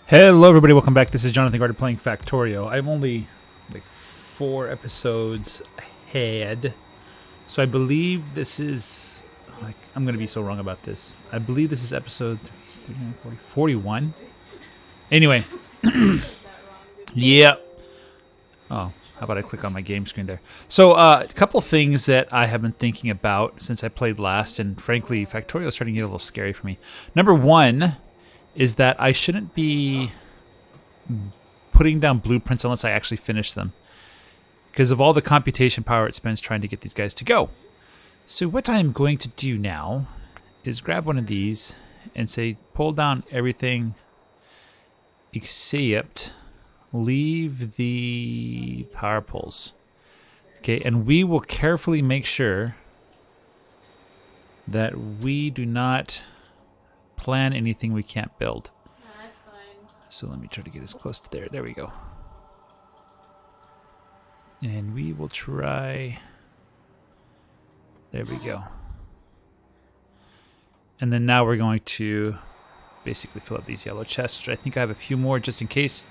Hello everybody, welcome back. This is Jonathan Carter playing Factorio. I'm only like 4 episodes ahead. So I believe this is... I'm going to be so wrong about this. I believe this is episode 41. Anyway. Yeah. Oh, how about I click on my game screen there. So a couple things that I have been thinking about since I played last. And frankly, Factorio is starting to get a little scary for me. Number one is that I shouldn't be putting down blueprints unless I actually finish them, because of all the computation power it spends trying to get these guys to go. So what I'm going to do now is grab one of these and say pull down everything except leave the power poles. Okay, and we will carefully make sure that we do not plan anything we can't build. No, that's fine. So let me try to get as close to there. There we go. And we will try... There we go. And then now we're going to basically fill up these yellow chests, which I think I have a few more just in case.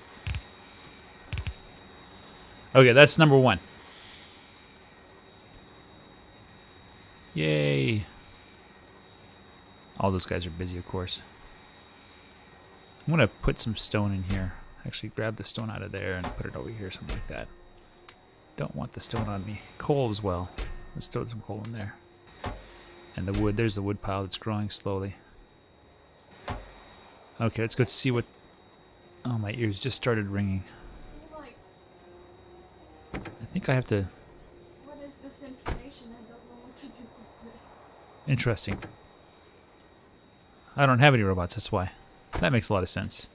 Okay, that's number one. Yay. All those guys are busy, of course. I'm going to put some stone in here. Actually, grab the stone out of there and put it over here, something like that. Don't want the stone on me. Coal as well. Let's throw some coal in there. And the wood. There's the wood pile that's growing slowly. Okay, let's go see what... Oh, my ears just started ringing. I think I have to... What is this information? I don't know what to do with it. Interesting. I don't have any robots, that's why. That makes a lot of sense.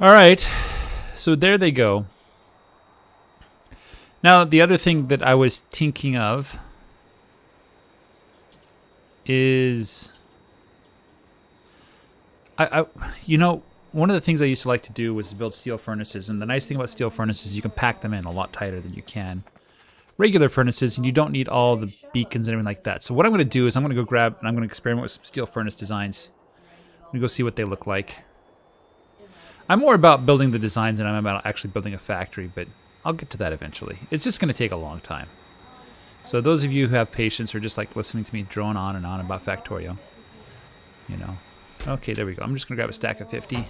Alright, so there they go. Now, the other thing that I was thinking of is... you know, one of the things I used to like to do was to build steel furnaces, and the nice thing about steel furnaces is you can pack them in a lot tighter than you can regular furnaces, and you don't need all the beacons and everything like that. So what I'm going to do is I'm going to go grab and I'm going to experiment with some steel furnace designs. I'm going to go see what they look like. I'm more about building the designs than I'm about actually building a factory, but I'll get to that eventually. It's just going to take a long time. So those of you who have patience or just like listening to me drone on and on about Factorio, you know. Okay, there we go. I'm just going to grab a stack of 50.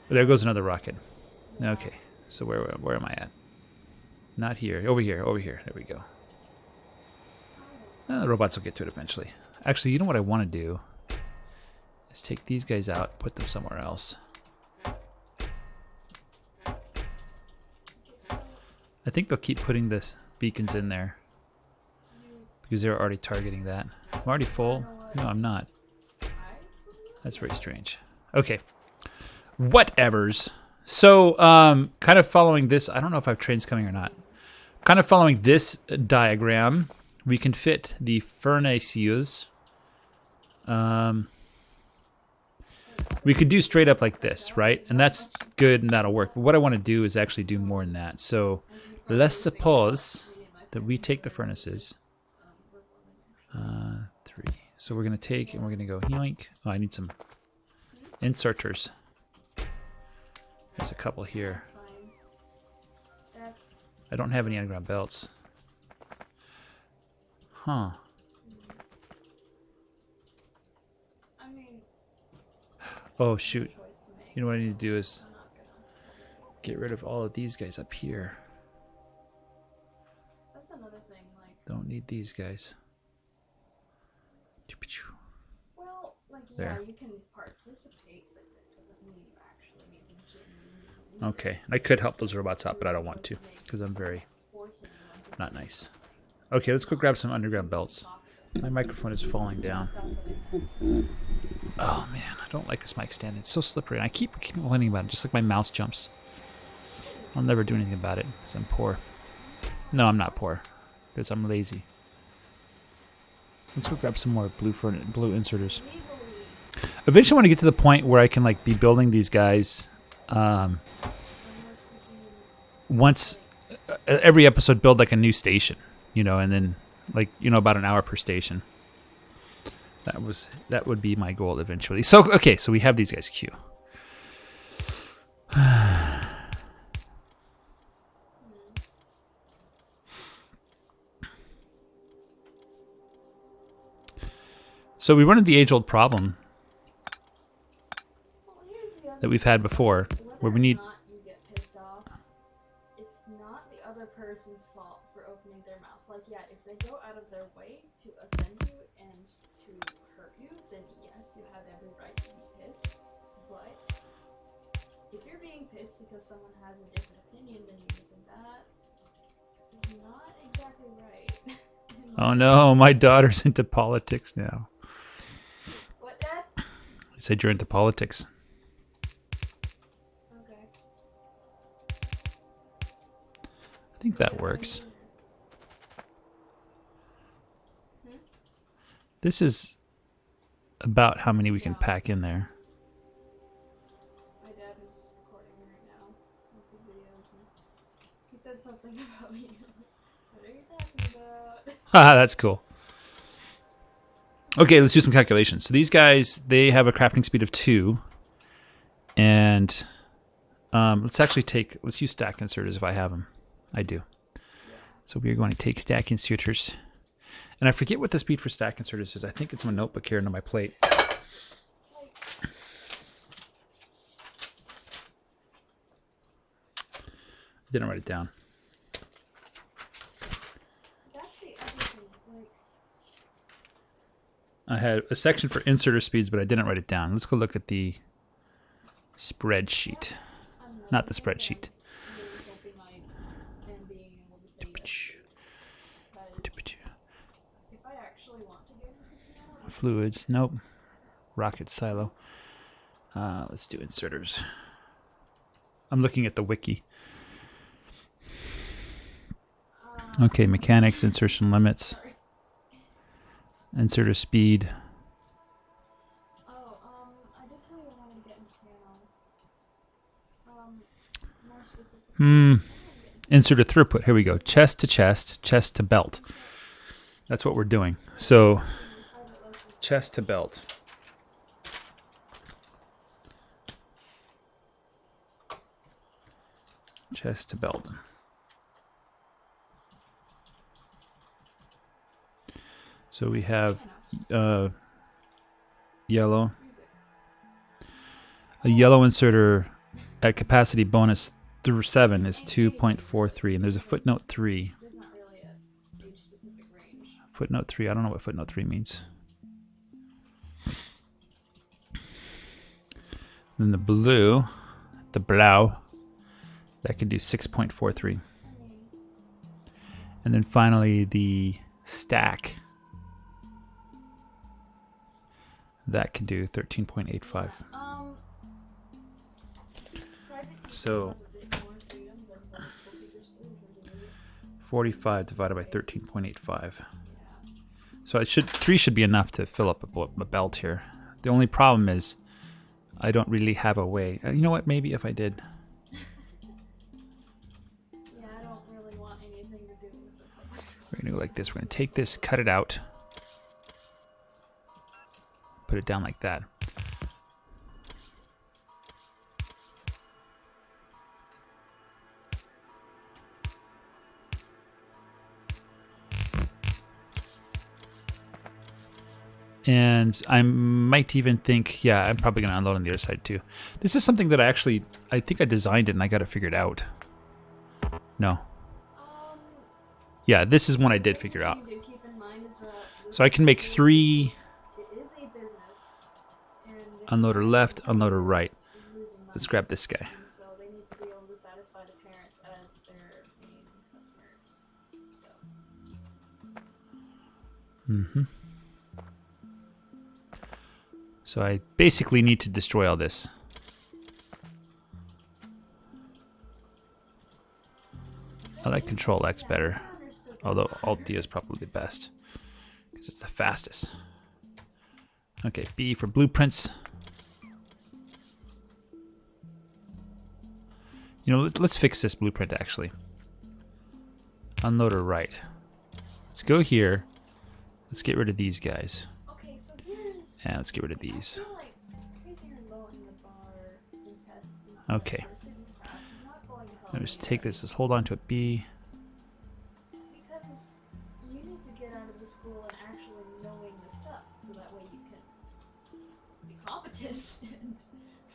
There goes another rocket. Okay, so where am I at? Not here. Over here. Over here. There we go. The robots will get to it eventually. Actually, you know what I want to do? Is take these guys out, put them somewhere else. I think they'll keep putting the beacons in there because they're already targeting that. I'm already full. No, I'm not. That's very strange. Okay. Whatevers. So, kind of following this, I don't know if I have trains coming or not. Kind of following this diagram, we can fit the furnaces. We could do straight up like this, right? And that's good and that'll work. But what I want to do is actually do more than that. So, let's suppose that we take the furnaces. 3. So we're going to take and we're going to go yoink. Oh, I need some inserters. There's a couple here. I don't have any underground belts. Huh. Oh, shoot. You know what I need to do is get rid of all of these guys up here. Don't need these guys. Well, like, there. Yeah, you can participate, but that doesn't mean you actually need to. Okay, I could help those robots out, but I don't want to because I'm very not nice. Okay, let's go grab some underground belts. My microphone is falling down. Oh man, I don't like this mic stand. It's so slippery, and I keep complaining about it, just like my mouse jumps. I'll never do anything about it because I'm poor. No, I'm not poor because I'm lazy. Let's go grab some more blue inserters. Eventually I want to get to the point where I can like be building these guys once every episode, build like a new station, you know, and then like, you know, about an hour per station. That would be my goal eventually. So okay, so we have these guys queue. So we run into the age-old problem Well, here's the other that we've had before, whether where we or need. not you get pissed off, it's not the other person's fault for opening their mouth. Like, yeah, if they go out of their way to offend you and to hurt you, then yes, you have every right to be pissed. But if you're being pissed because someone has a different opinion than you, then that is not exactly right. Oh no, my daughter's into politics now. What, Dad? I said you're into politics. Okay. I think that works. This is about how many we can pack in there. My dad was recording me right now. Lots of videos. And he said something about me. What are you talking about? Haha, that's cool. Okay, let's do some calculations. So these guys, they have a crafting speed of 2. And let's use stack inserters if I have them. I do. So we're going to take stack inserters. And I forget what the speed for stack inserters is. I think it's my notebook here under my plate. Didn't write it down. That's the other thing. Like, I had a section for inserter speeds, but I didn't write it down. Let's go look at the spreadsheet. Not the spreadsheet. really hoping I am being able to say yes. Because if I actually want to get into piano, Fluids, nope. Rocket silo. Let's do inserters. I'm looking at the wiki. Okay, mechanics, insertion limits, inserter speed. I did tell you I wanted to get into piano. More specifically. Inserter throughput. Here we go. Chest to chest, chest to belt. That's what we're doing. So, chest to belt. Chest to belt. So we have yellow. A yellow inserter at capacity bonus through 7 is 2.43, and there's a footnote 3. There's not really a age-specific range. Footnote 3, I don't know what footnote 3 means. Then the blue, that can do 6.43. And then finally the stack, that can do 13.85. So 45 divided by 13.85. So 3 should be enough to fill up a belt here. The only problem is I don't really have a way. You know what? Maybe if I did. Yeah, I don't really want anything to do with the public schools. We're going to go like this. We're going to take this, cut it out, put it down like that. And I might even think, yeah, I'm probably going to unload on the other side too. This is something that I think I designed it and I got it figured out. No. Yeah, this is one I did figure out. You do keep in mind is that So I can make 3 it is a business, and unloader left, unloader right. losing money, Let's grab this guy. and so they need to be able to satisfy the parents as their main customers. So. So I basically need to destroy all this. I like Control X better, although Alt D is probably the best because it's the fastest. Okay, B for blueprints. You know, let's fix this blueprint actually. Unloader right. Let's go here. Let's get rid of these guys. Okay, so here's And let's get rid of I these. feel like raising or lowering the bar in tests instead Okay. of first student pass is not going to help Let me just take anybody. this. Let's hold on to a B. Because you need to get out of the school and actually knowing the stuff, so that way you can be competent and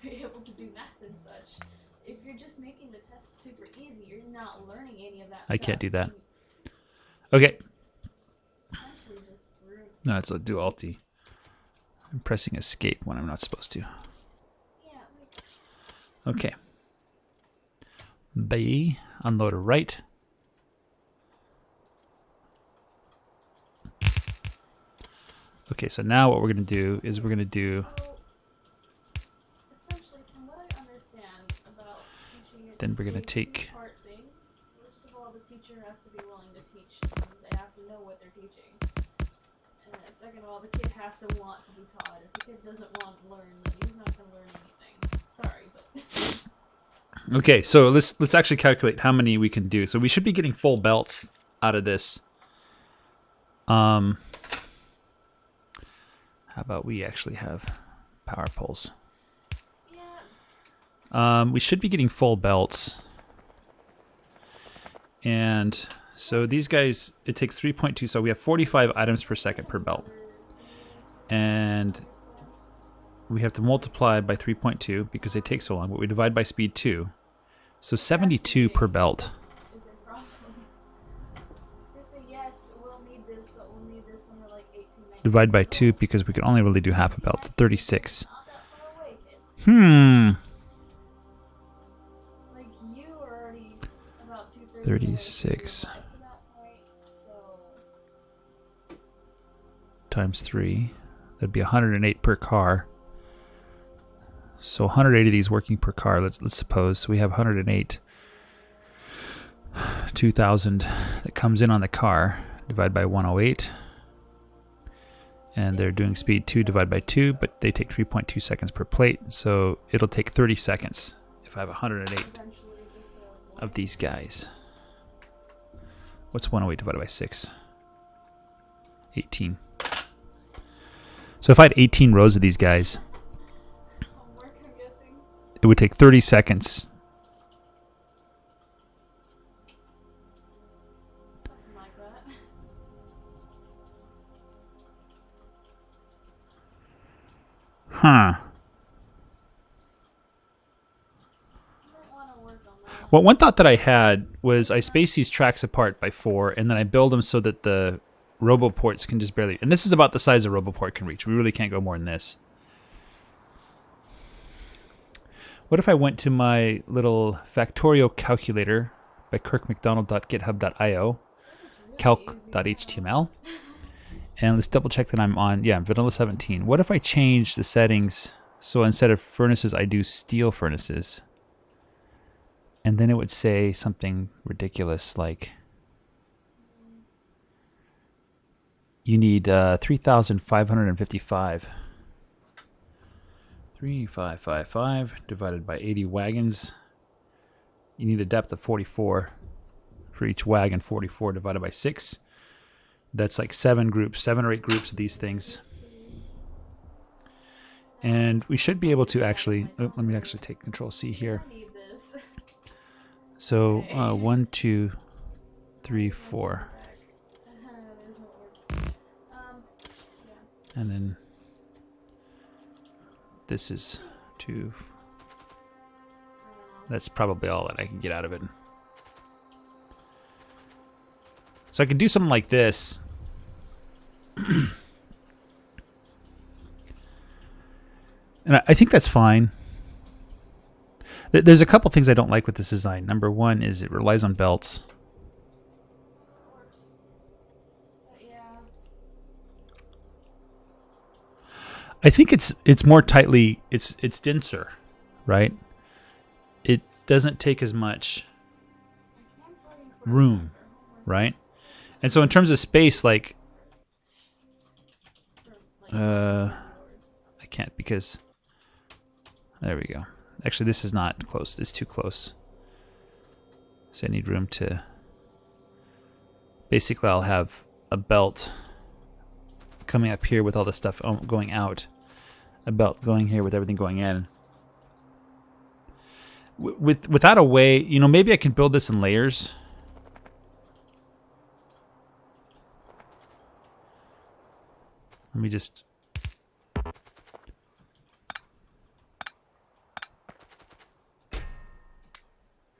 be able to do math and such. If you're just making the test super easy, you're not learning any of that I stuff. can't do that. and Okay. Essentially just ruin. No, let's do Alt-E. I'm pressing escape when I'm not supposed to. Yeah, like, Okay. B. Unloader right. Okay, so now what we're going to do is we're going to do... so essentially, from what I understand about teaching, it's Then we're going a to take... two-part thing. First of all, the teacher has to be willing to teach, and they have to know what they're teaching. And then second of all, the kid has to want to be taught. If the kid doesn't want to learn, then he's not going to learn anything. Sorry, but Okay, so let's actually calculate how many we can do. So we should be getting full belts out of this. How about we actually have power poles? yeah, We should be getting full belts. And so these guys, it takes 3.2, so we have 45 items per second per belt. And we have to multiply by 3.2 because they take so long, but we divide by speed 2. So 72 per belt. is a problem. They say yes, we'll need this, but we'll need this when we're like 18, 19. Divide by 2 because we can only really do half a belt. So 36. Not that far away, kid. Like you are already about 2/3 36 to that point, so times 3. That'd be 108 per car. So 180 of these working per car. Let's suppose. So we have 108. 2,000 that comes in on the car. Divide by 108. And they're doing speed 2 divided by 2, but they take 3.2 seconds per plate. So it'll take 30 seconds if I have 108 eventually just of these guys. What's 108 divided by 6? 18. So if I had 18 rows of these guys, homework, I'm guessing. it would take 30 seconds. Something like that. Huh. You might want to work on that. Well, one thought that I had was I space these tracks apart by 4, and then I build them so that the roboports can just barely... And this is about the size a roboport can reach. We really can't go more than this. What if I went to my little Factorio calculator by kirkmcdonald.github.io, calc.html, and let's double check that I'm on, vanilla 17. What if I change the settings so instead of furnaces, I do steel furnaces? And then it would say something ridiculous like, you need 3,555. 3,555 divided by 80 wagons. You need a depth of 44 for each wagon. 44 divided by 6. That's like 7 or 8 groups of these things. And we should be able to actually... Oh, let me actually take Control C here. I need this. So 1, 2, 3, 4. There's what works. Yeah. And then this is 2. That's probably all that I can get out of it. So I could do something like this. And I think that's fine. There's a couple things I don't like with this design. Number one is it relies on belts. Of course. But yeah. I think it's more tightly, it's denser, right? It doesn't take as much I can't tell you for room, sure. Homework right? is And so in terms of space, like, for, hours. I can't because, there we go. Actually, this is not close. It's too close. So I need room to, basically I'll have a belt coming up here with all the stuff going out. a belt going here with everything going in. Without a way, you know, maybe I can build this in layers. Let me just...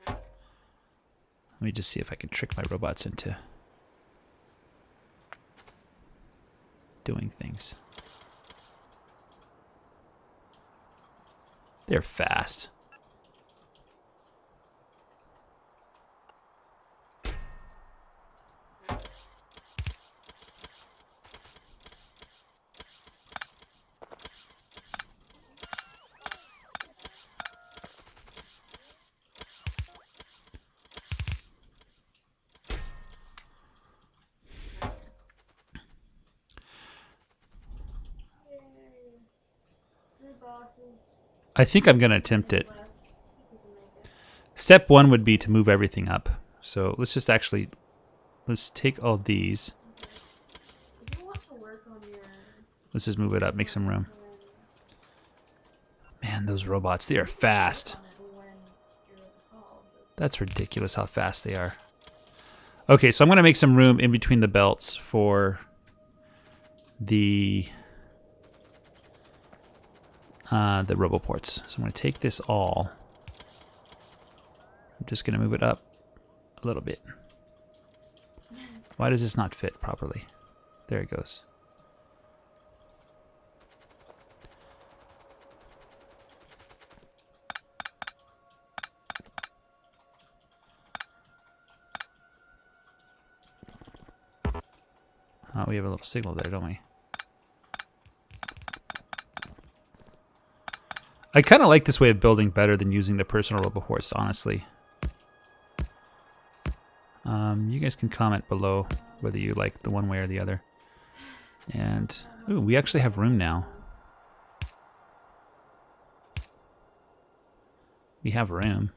Let me just see if I can trick my robots into doing things. They're fast. I think I'm going to attempt it. Step one would be to move everything up. So let's just actually, let's take all these. Let's just move it up, make some room. Man, those robots, they are fast. That's ridiculous how fast they are. Okay, so I'm going to make some room in between the belts for the roboports. So I'm going to take this all. I'm just going to move it up a little bit. Why does this not fit properly? There it goes. Oh, we have a little signal there, don't we? I kind of like this way of building better than using the personal roboports, honestly. You guys can comment below whether you like the one way or the other. And ooh, we actually have room now. We have room.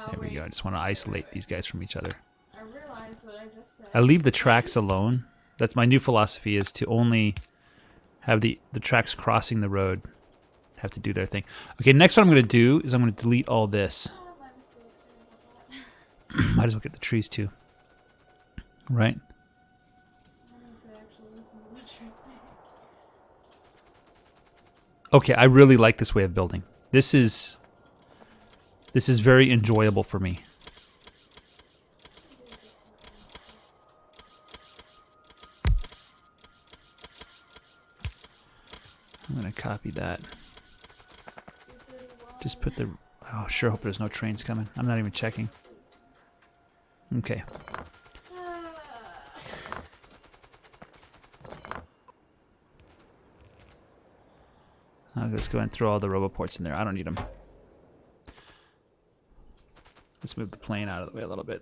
There we go. I just want to isolate these guys from each other. I realized what I just said. I leave the tracks alone. That's my new philosophy, is to only have the tracks crossing the road have to do their thing. Okay, next what I'm going to do is I'm going to delete all this. Might as well get the trees too. Right? Okay, I really like this way of building. This is very enjoyable for me. I'm going to copy that. Just put the... Oh, sure hope there's no trains coming. I'm not even checking. Okay. Let's go and throw all the roboports in there. I don't need them. Let's move the plane out of the way a little bit.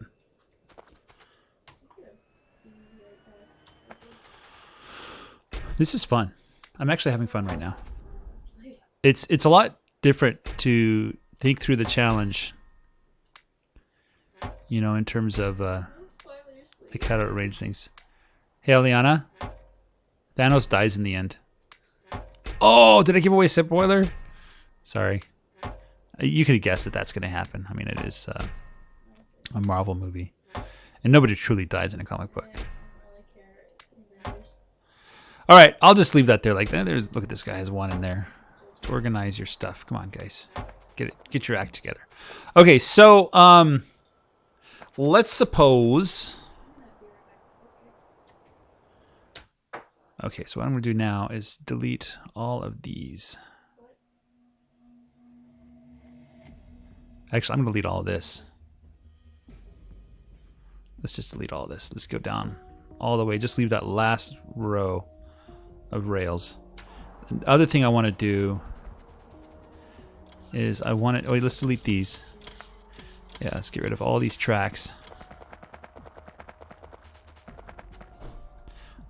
This is fun. I'm actually having fun right now. It's a lot different to think through the challenge, you know, in terms of like how to arrange things. Hey, Eliana. Thanos dies in the end. Oh, did I give away Sip Boiler? Sorry. You could have guessed that that's going to happen. I mean, it is a Marvel movie. And nobody truly dies in a comic book. All right, I'll just leave that there. Like, there's, look at this guy has one in there. To organize your stuff. Come on, guys. Get your act together. Okay, so let's suppose... Okay, so what I'm going to do now is delete all of these. Actually, I'm going to delete all of this. Let's just delete all of this. Let's go down all the way. Just leave that last row of rails. The other thing I want to do is I want to... Oh, let's delete these. Yeah, let's get rid of all these tracks.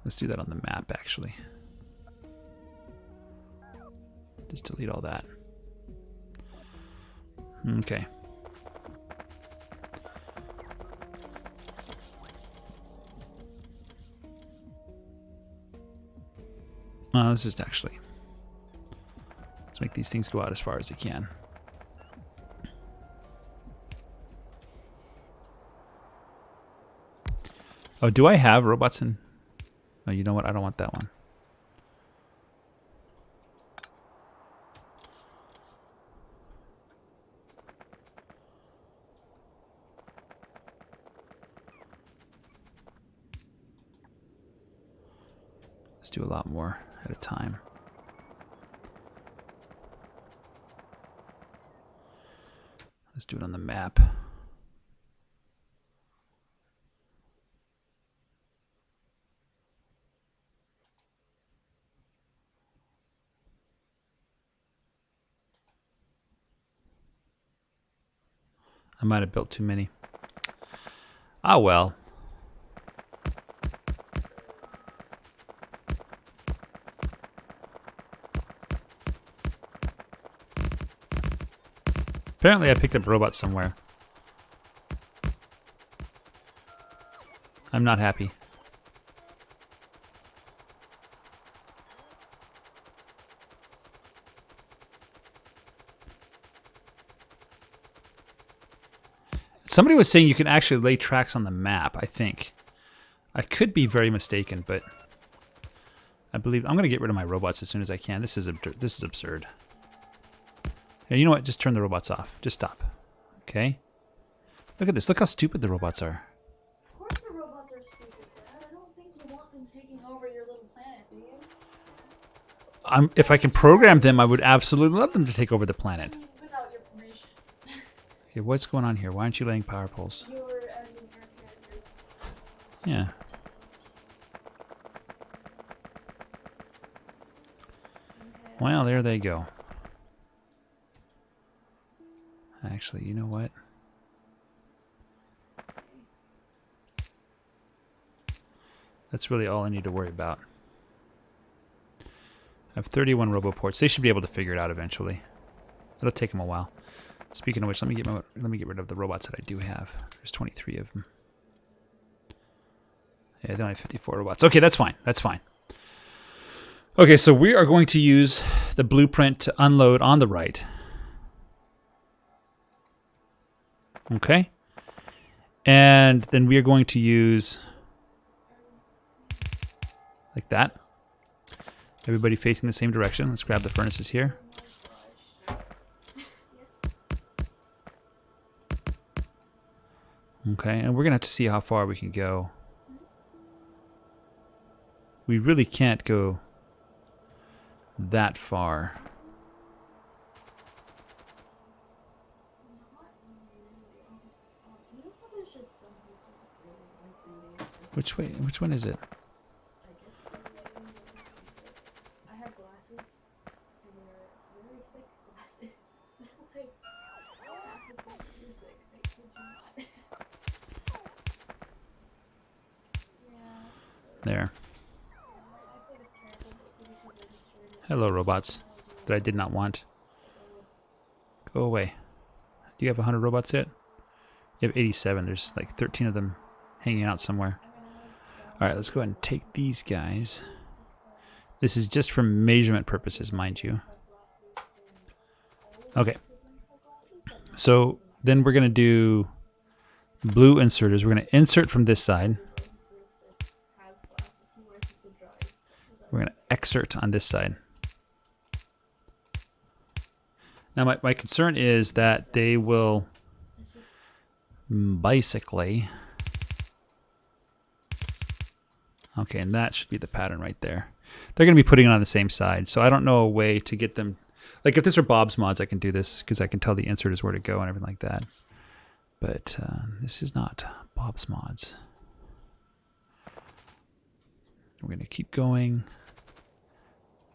Let's do that on the map, actually. Just delete all that. Okay. This is actually... Let's make these things go out as far as they can. Oh, do I have robots in... Oh, you know what? I don't want that one. Let's do a lot more at a time. Let's do it on the map. I might have built too many. Ah, well. Apparently I picked up robots somewhere. I'm not happy. Somebody was saying you can actually lay tracks on the map, I think. I could be very mistaken, but I believe I'm going to get rid of my robots as soon as I can. This is absurd. Yeah, you know what? Just turn the robots off. Just stop. Okay? Look at this. Look how stupid the robots are. Of course the robots are stupid, Dad. I don't think you want them taking over your little planet, do you? If I can program them, I would absolutely love them to take over the planet. I mean, without your permission. Okay, what's going on here? Why aren't you laying power poles? You were as an air character. Yeah. Okay. Well, there they go. Actually, you know what? That's really all I need to worry about. I have 31 roboports. They should be able to figure it out eventually. It'll take them a while. Speaking of which, let me get rid of the robots that I do have. There's 23 of them. Yeah, they only have 54 robots. Okay, that's fine. That's fine. Okay, so we are going to use the blueprint to unload on the right. Okay. And then we are going to use like that. Everybody facing the same direction. Let's grab the furnaces here. Okay, and we're going to have to see how far we can go. We really can't go that far. Which way? Which one is it? I have glasses, and they're very thick glasses. They're like half a centimeter thick. I kid you not. Yeah. There. My eyesight is terrible, but so because I destroyed it. Hello, robots that I did not want. Go away. Do you have 100 robots yet? You have 87. There's like 13 of them hanging out somewhere. Alright, let's go ahead and take these guys. This is just for measurement purposes, mind you. Okay. So then we're going to do blue inserters. We're going to insert from this side. We're going to exert on this side. Now my concern is that they will basically... Okay, and that should be the pattern right there. They're going to be putting it on the same side, so I don't know a way to get them... Like, if this were Bob's mods, I can do this, because I can tell the inserters where to go and everything like that. But this is not Bob's mods. We're going to keep going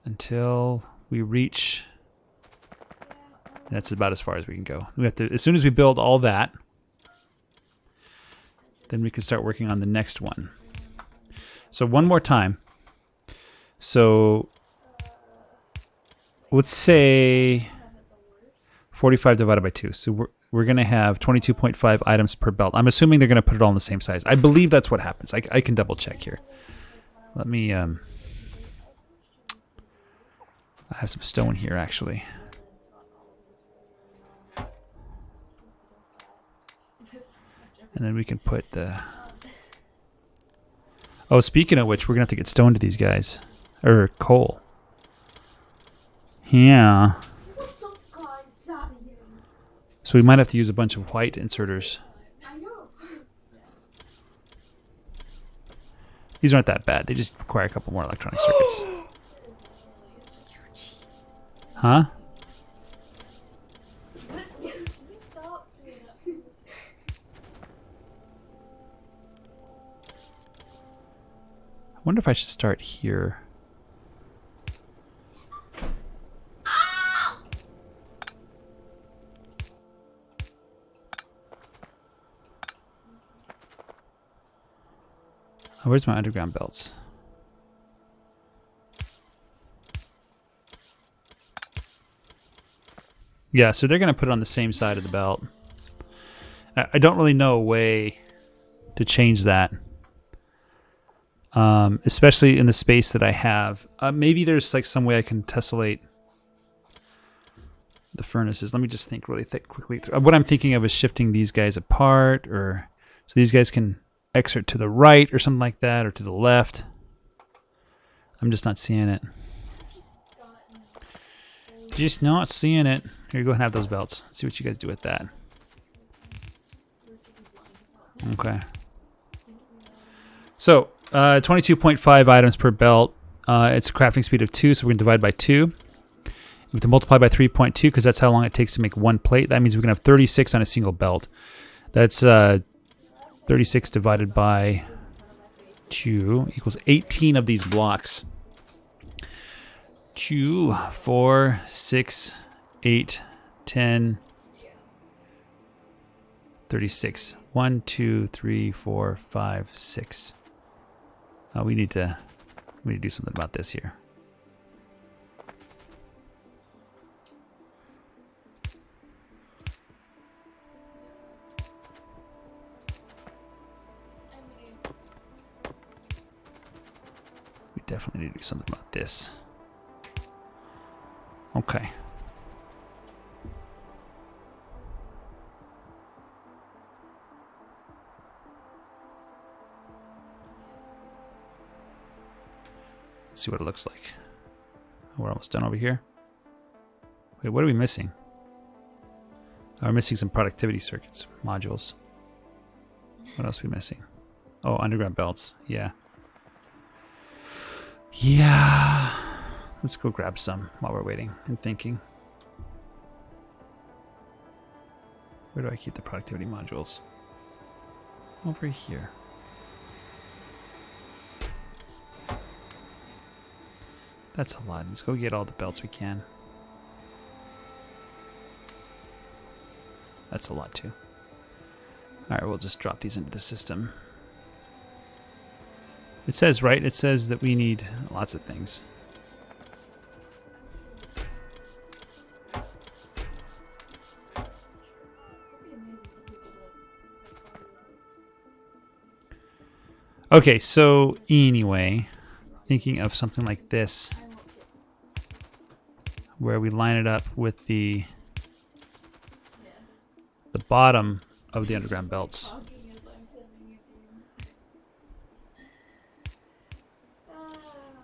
until we reach... That's about as far as we can go. We have to, as soon as we build all that, then we can start working on the next one. So one more time. So let's say 45 divided by 2. So we're going to have 22.5 items per belt. I'm assuming they're going to put it all in the same size. I believe that's what happens. I can double check here. Let me I have some stone here, actually. And then we can put the... Oh, speaking of which, we're going to have to get stone to these guys. Or coal. Yeah. What's up, guys? Out of here. So we might have to use a bunch of white inserters. I know. These aren't that bad. They just require a couple more electronic circuits. Huh? Stop doing that. I wonder if I should start here. Oh, where's my underground belts? Yeah, so they're going to put it on the same side of the belt. I don't really know a way to change that. Especially in the space that I have. Maybe there's like some way I can tessellate the furnaces. Let me just think really quickly. What I'm thinking of is shifting these guys apart, or so these guys can exert to the right or something like that, or to the left. I'm just not seeing it. Just not seeing it. Here, go ahead and have those belts. See what you guys do with that. Okay. So, 22.5 items per belt. It's a crafting speed of 2, so we're going to divide by 2. We have to multiply by 3.2 because that's how long it takes to make one plate. That means we can have 36 on a single belt. That's 36 divided by 2 equals 18 of these blocks. 2, 4, 6, 8, 10, 36. 1, 2, 3, 4, 5, 6. We need to do something about this here. We definitely need to do something about this. Okay. Let's see what it looks like. We're almost done over here. Wait, what are we missing? Oh, we're missing some productivity circuits, modules. What else are we missing? Oh, underground belts. Yeah. Yeah. Let's go grab some while we're waiting and thinking. Where do I keep the productivity modules? Over here. That's a lot. Let's go get all the belts we can. That's a lot too. Alright, we'll just drop these into the system. It says, right? It says that we need lots of things. Okay, so anyway, thinking of something like this, where we line it up with the bottom of the underground belts.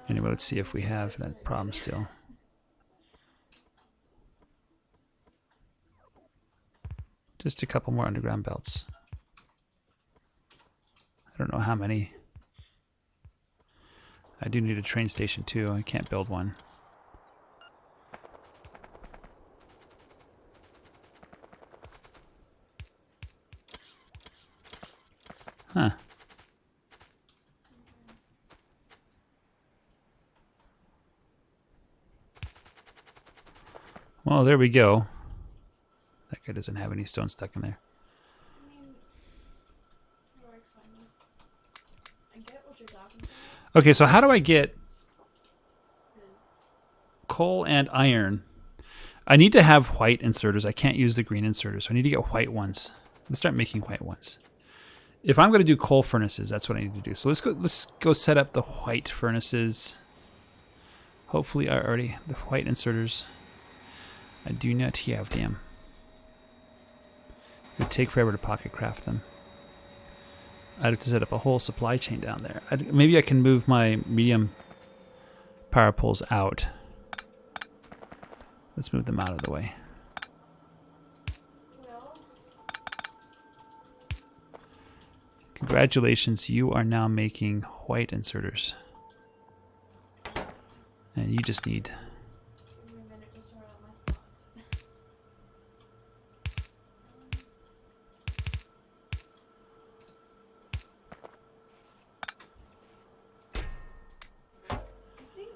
Anyway, let's see if we have that problem still. Just a couple more underground belts. I don't know how many. I do need a train station too. I can't build one. Huh. Well, there we go. That guy doesn't have any stone stuck in there. Okay, so how do I get coal and iron? I need to have white inserters. I can't use the green inserters, so I need to get white ones. Let's start making white ones. If I'm going to do coal furnaces, that's what I need to do. So let's go set up the white furnaces. Hopefully I already... The white inserters. I do not have them. It would take forever to pocket craft them. I'd have to set up a whole supply chain down there. Maybe I can move my medium power poles out. Let's move them out of the way. Well, Congratulations, you are now making white inserters. And you just need... give me a minute to sort out my thoughts. I think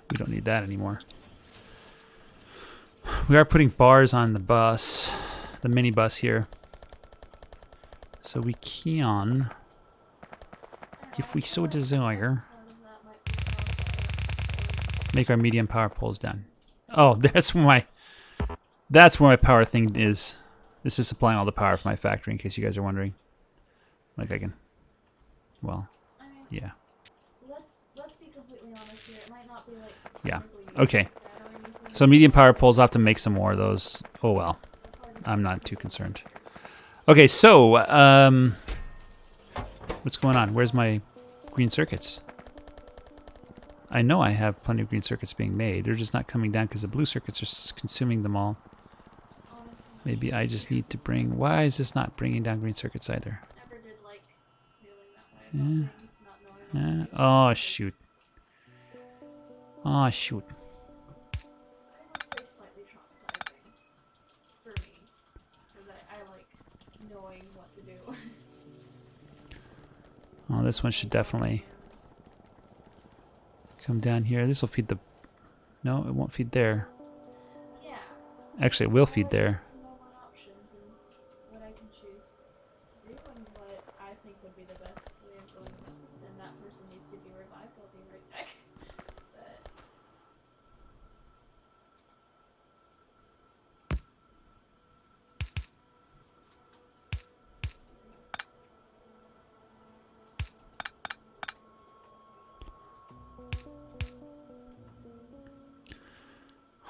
We don't need that anymore. We are putting bars on the bus, the mini bus here. So we can, if we so desire, part of that might be caused make our medium power poles down. Oh, that's where my power thing is. This is supplying all the power for my factory, in case you guys are wondering. Like I can, well, by, I mean, yeah. let's be completely honest here. It might not be like Yeah. technically Okay. bad or anything. So medium power poles, I'll have to make some more of those. Oh well, That's hard to I'm not too concerned. Okay, so, what's going on? Where's my green circuits? I know I have plenty of green circuits being made. They're just not coming down because the blue circuits are consuming them all. honestly. Maybe I just need to bring... Why is this not bringing down green circuits either? Never did like feeling that way about things, not knowing what to do. Oh, shoot. It's, Oh, shoot. I would say slightly traumatizing for me, because I like knowing what to do. Oh, this one should definitely come down here. This will feed the... No, it won't feed there. Yeah. Actually, it will feed there. To know what options and what I can choose to do and what I think would be the best way of going about this. And that person needs to be revived. I'll be right back. But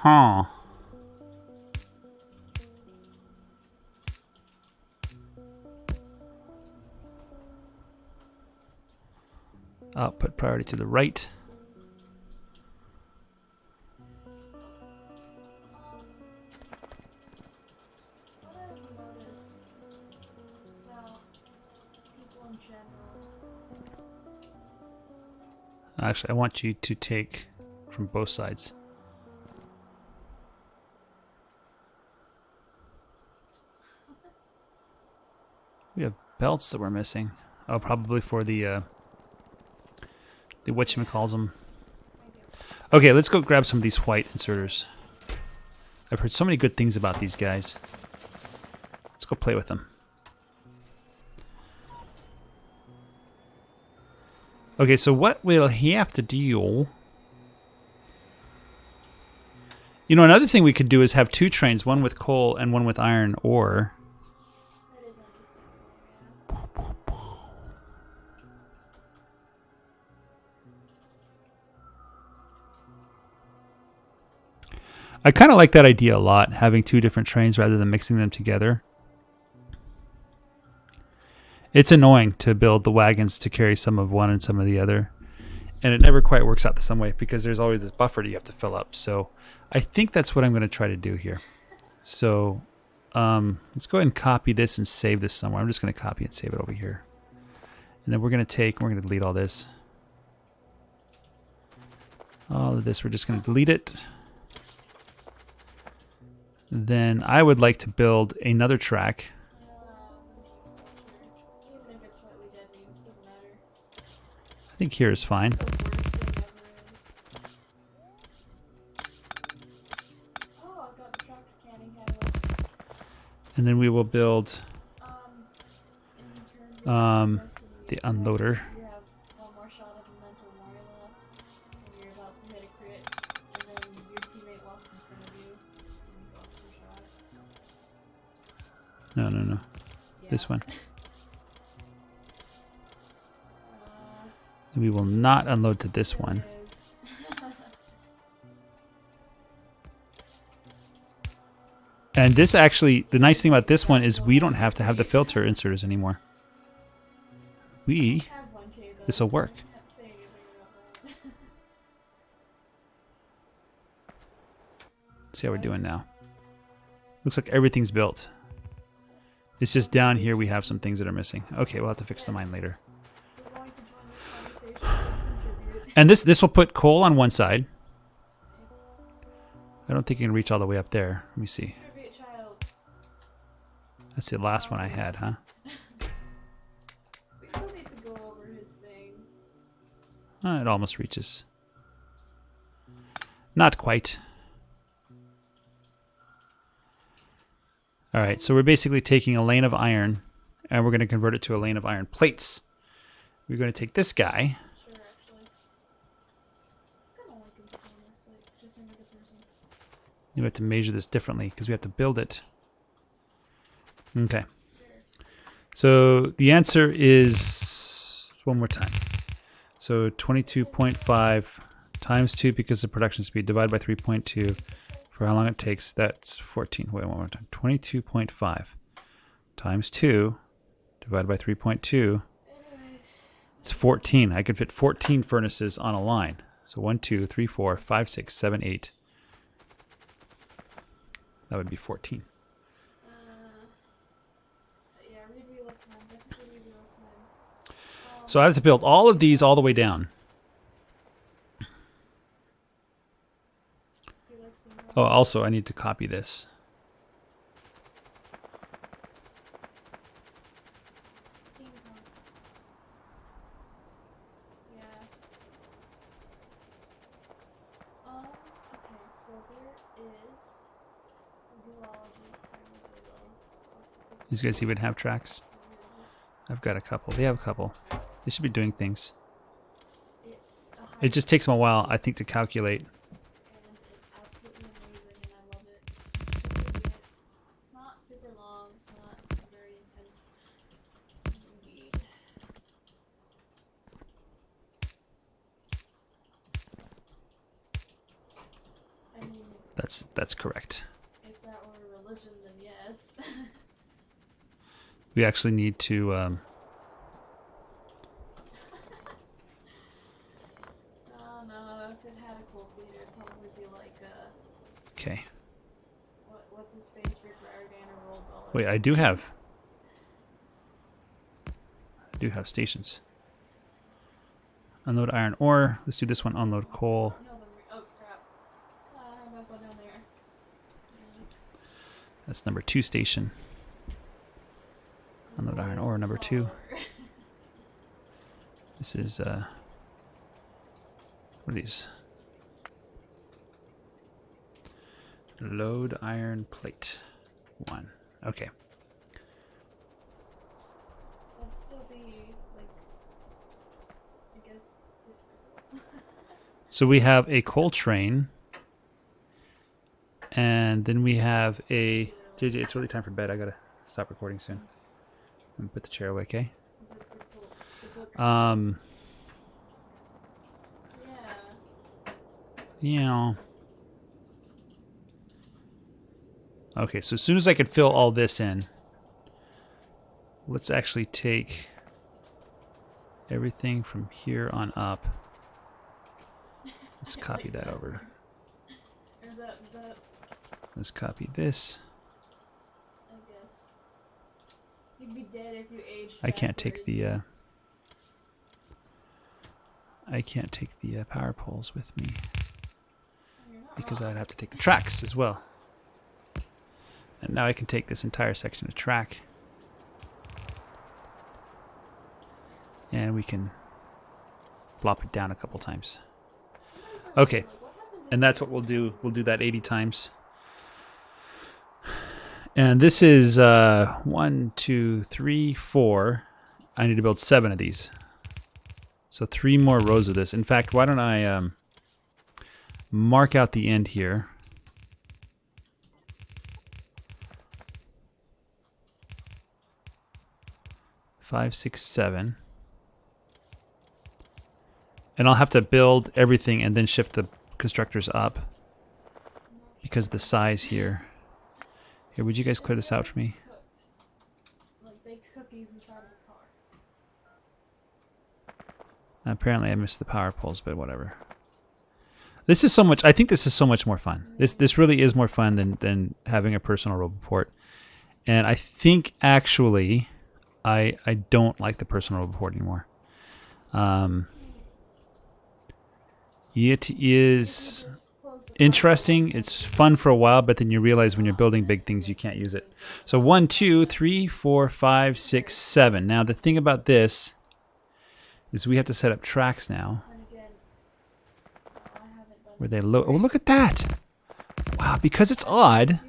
Huh. Output priority to the right. what I've noticed about people in general, Actually, I want you to take from both sides. We have belts that we're missing. Oh, probably for the whatchamacalls them. I do. Okay, let's go grab some of these white inserters. I've heard so many good things about these guys. Let's go play with them. Okay, so what we'll have to do... You know, another thing we could do is have two trains, one with coal and one with iron ore. That is understandable, yeah. I kind of like that idea a lot, having two different trains rather than mixing them together. It's annoying to build the wagons to carry some of one and some of the other. And it never quite works out the same way because there's always this buffer that you have to fill up. So I think that's what I'm going to try to do here. So let's go ahead and copy this and save this somewhere. I'm just going to copy and save it over here. And then we're going to delete all this. All of this, we're just going to delete it. Then I would like to build another track. Even if it's slightly dead means it doesn't matter. I think here is fine. The worst thing ever is. Oh, I've got the tractor canning catalyst. And then we will build In terms of the diversity, unloader. you have one more shot of a mental warrior left, and you're about to hit a crit, and then your teammate walks in front of you, and you go for a shot. No. Yeah. This one. We will not unload to this There one. it is. And this actually, the nice thing about this one is we don't have to have the filter inserters anymore. Have one K though, This will so I work. can't say anything about that. See how we're doing now. Looks like everything's built. It's just down here we have some things that are missing. Okay, we'll have to fix the mine later. We're going to join this conversation. Let's contribute. And this will put coal on one side. I don't think you can reach all the way up there. Let me see. Contribute, child. That's the last one I had, huh? We still need to go over his thing. It almost reaches. Not quite. All right, so we're basically taking a lane of iron and we're going to convert it to a lane of iron plates. We're going to take this guy. Sure, actually. I kinda like him, to be honest, like, just him as a person. You have to measure this differently because we have to build it. Okay. So the answer is, one more time. So 22.5 times 2 because of production speed divided by 3.2 for how long it takes. That's 14. Wait, one more time. 22.5 times 2 divided by 3.2. Anyways. It's 14. I could fit 14 furnaces on a line. So 1, 2, 3, 4, 5, 6, 7, 8. That would be 14. Yeah, read wheel of time. Definitely read wheel of time. So I have to build all of these all the way down. He likes to know. Oh, also I need to copy this. Steampunk. Yeah. Okay, so there is zoology. These guys even have tracks. I've got a couple. They have a couple. They should be doing things. It's a high It just takes them a while, I think, to calculate. and it's absolutely amazing and I love it. It's not super long, it's not very intense. Indeed. I mean, That's correct. if that were a religion, then yes. We actually need to. Oh no, if it had a cold leader, it'd probably be like, Okay. what's his face, Rick Riordan or Roll Dollar? Wait, I do have stations. Unload iron ore. Let's do this one. Unload coal. No, oh crap. I'm gonna go down there. That's number 2 station. Unload iron ore, number 2. This is, what are these? Load iron plate 1. Okay. That'd still be, like, I guess, dismissal. So we have a coal train. And then we have a... JJ, it's really time for bed. I gotta stop recording soon. I'm gonna put the chair away, okay? Yeah. Yeah. Okay, so as soon as I could fill all this in, let's actually take everything from here on up. Let's copy that over. Or that, Let's copy this. I guess. You'd be dead if you aged I can't take the power poles with me because I'd have to take the tracks as well. And now I can take this entire section of track and we can plop it down a couple times. Okay, and that's what we'll do. We'll do that 80 times. And this is 1, 2, 3, 4. I need to build 7 of these. So 3 more rows of this. In fact, why don't I mark out the end here. Five, 6, 7. And I'll have to build everything and then shift the constructors up because of the size here. Here, would you guys clear this out for me? Cooked. Like baked cookies inside of the car. Apparently I missed the power poles, but whatever. This is so much, I think this is so much more fun. This really is more fun than having a personal roboport. And I think actually I don't like the personal roboport anymore. It is interesting. It's fun for a while, but then you realize when you're building big things, you can't use it. So 1, 2, 3, 4, 5, 6, 7. Now the thing about this is we have to set up tracks now. Where they load. Oh, look at that! Wow, because it's odd.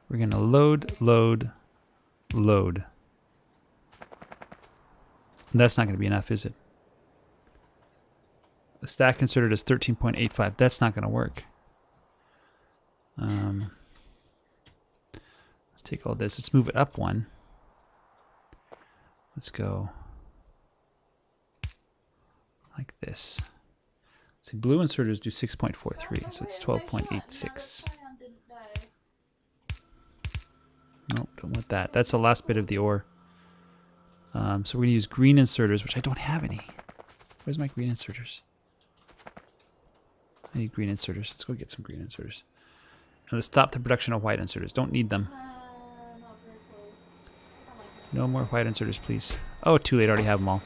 We're gonna load, load, load. And that's not gonna be enough, is it? The stack inserter does 13.85. That's not gonna work. Let's take all this. Let's move it up one. Let's go like this. See, blue inserters do 6.43, so it's 12.86. Nope, don't want that. That's the last bit of the ore. So we're going to use green inserters, which I don't have any. Where's my green inserters? I need green inserters. Let's go get some green inserters. And let's stop the production of white inserters. Don't need them. No more white inserters, please. Oh, too late. I already have them all.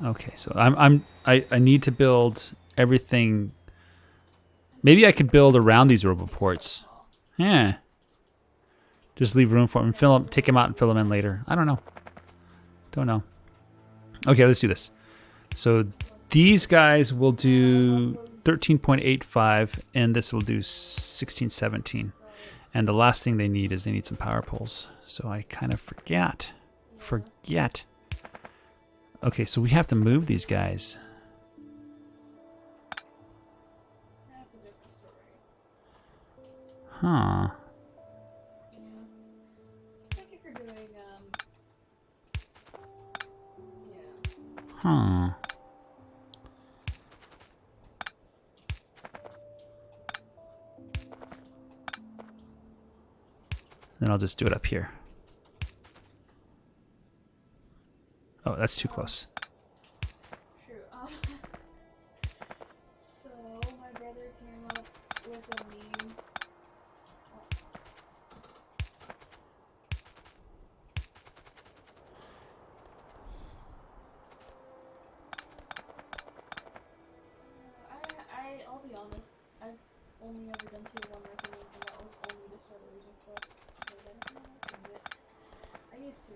Okay, so I need to build everything. Maybe I could build around these roboports. Yeah. Just leave room for them. Fill them, take them out and fill them in later. I don't know. Don't know. Okay, let's do this. So these guys will do 13.85, and this will do 16.17. And the last thing they need is they need some power poles. So I kind of forget. Okay, so we have to move these guys. That's a different story. Huh. Yeah. It's like if you're doing, yeah. Huh. Then I'll just do it up here. Oh, that's too close. True. So my brother came up with a meme. I'll be honest. I've only ever done tier 1 reckoning, and that was only to start a losing quest. So then I don't know. I used to.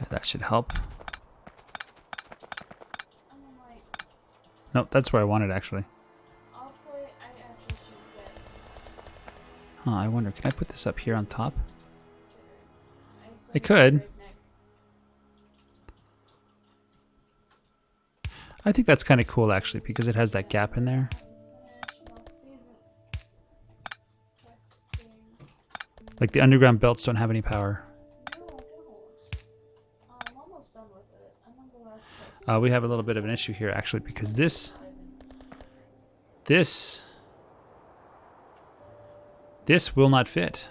That should help. And then, like, Nope, that's where I wanted actually. I actually should get. Huh, I wonder, can I put this up here on top? I I could. neck. I think that's kind of cool actually because it has that gap in there. Like the underground belts don't have any power. We have a little bit of an issue here actually because this will not fit.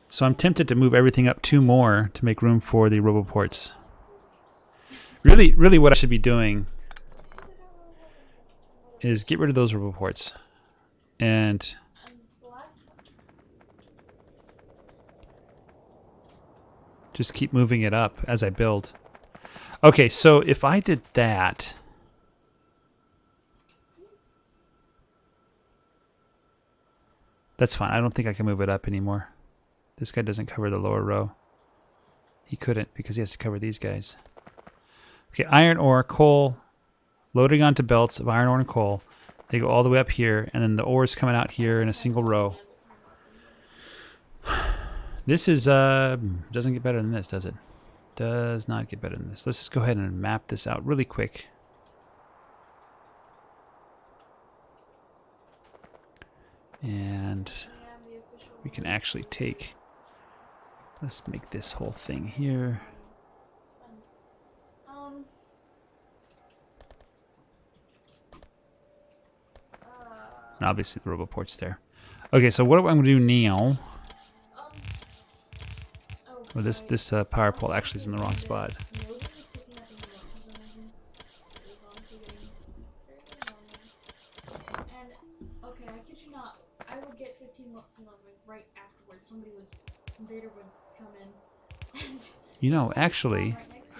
So I'm tempted to move everything up 2 more to make room for the roboports. Really what I should be doing is get rid of those roboports and just keep moving it up as I build. Okay, so if I did that, that's fine. I don't think I can move it up anymore. This guy doesn't cover the lower row. He couldn't because he has to cover these guys. Okay, iron ore, coal, loading onto belts of iron ore and coal. They go all the way up here, and then the ore is coming out here in a single row. This is, doesn't get better than this, does it? Does not get better than this. Let's just go ahead and map this out really quick. And we can actually take, let's make this whole thing here. And obviously the roboport's there. Okay, so what I'm going to do now, well, this power pole actually is in the wrong spot. And okay, I kid you not, I would get 15 months in love right afterwards. Vader would come in, and You know, actually, right next to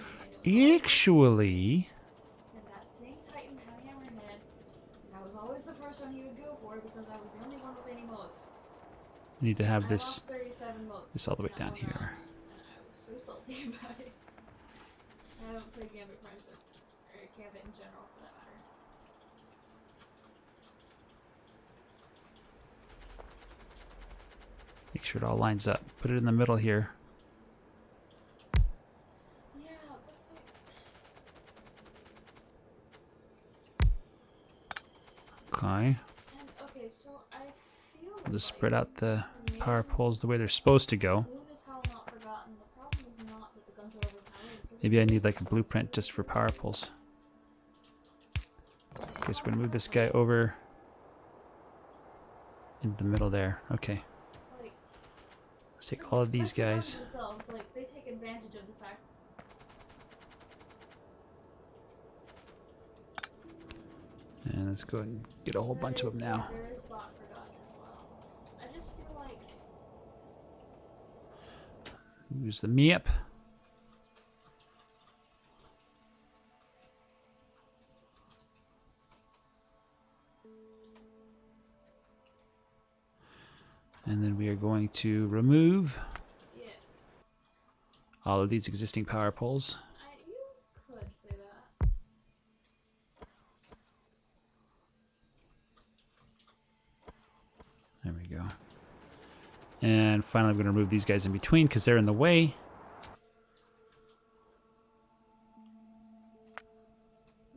me, actually, and that same Titan had a hammerhead, and I was always the first one he would go for because I was the only one with any motes. I need to have I this lost 37 motes this all the way in that down one here. round, and I was so salty about it. I haven't played Gambit Prime since, or Gambit in general for that matter. Make sure it all lines up. Put it in the middle here. Yeah, that's like... Okay. And, okay, so I feel I'll just like spread out the maybe power poles the way they're supposed to go. Bloom is how not forgotten. The problem is not that the guns are overpowered. It's that Maybe I need like a blueprint just for power poles. Okay, so we're gonna move this guy over into the middle there. Okay. like, Let's take all of these guys. themselves, like, they take advantage of the fact. And let's go ahead and get a whole bunch of them now. There is bot forgotten as well. I just feel like Use the MEP. And then we are going to remove yeah, all of these existing power poles. you could say that. There we go. And finally, I'm going to remove these guys in between because they're in the way.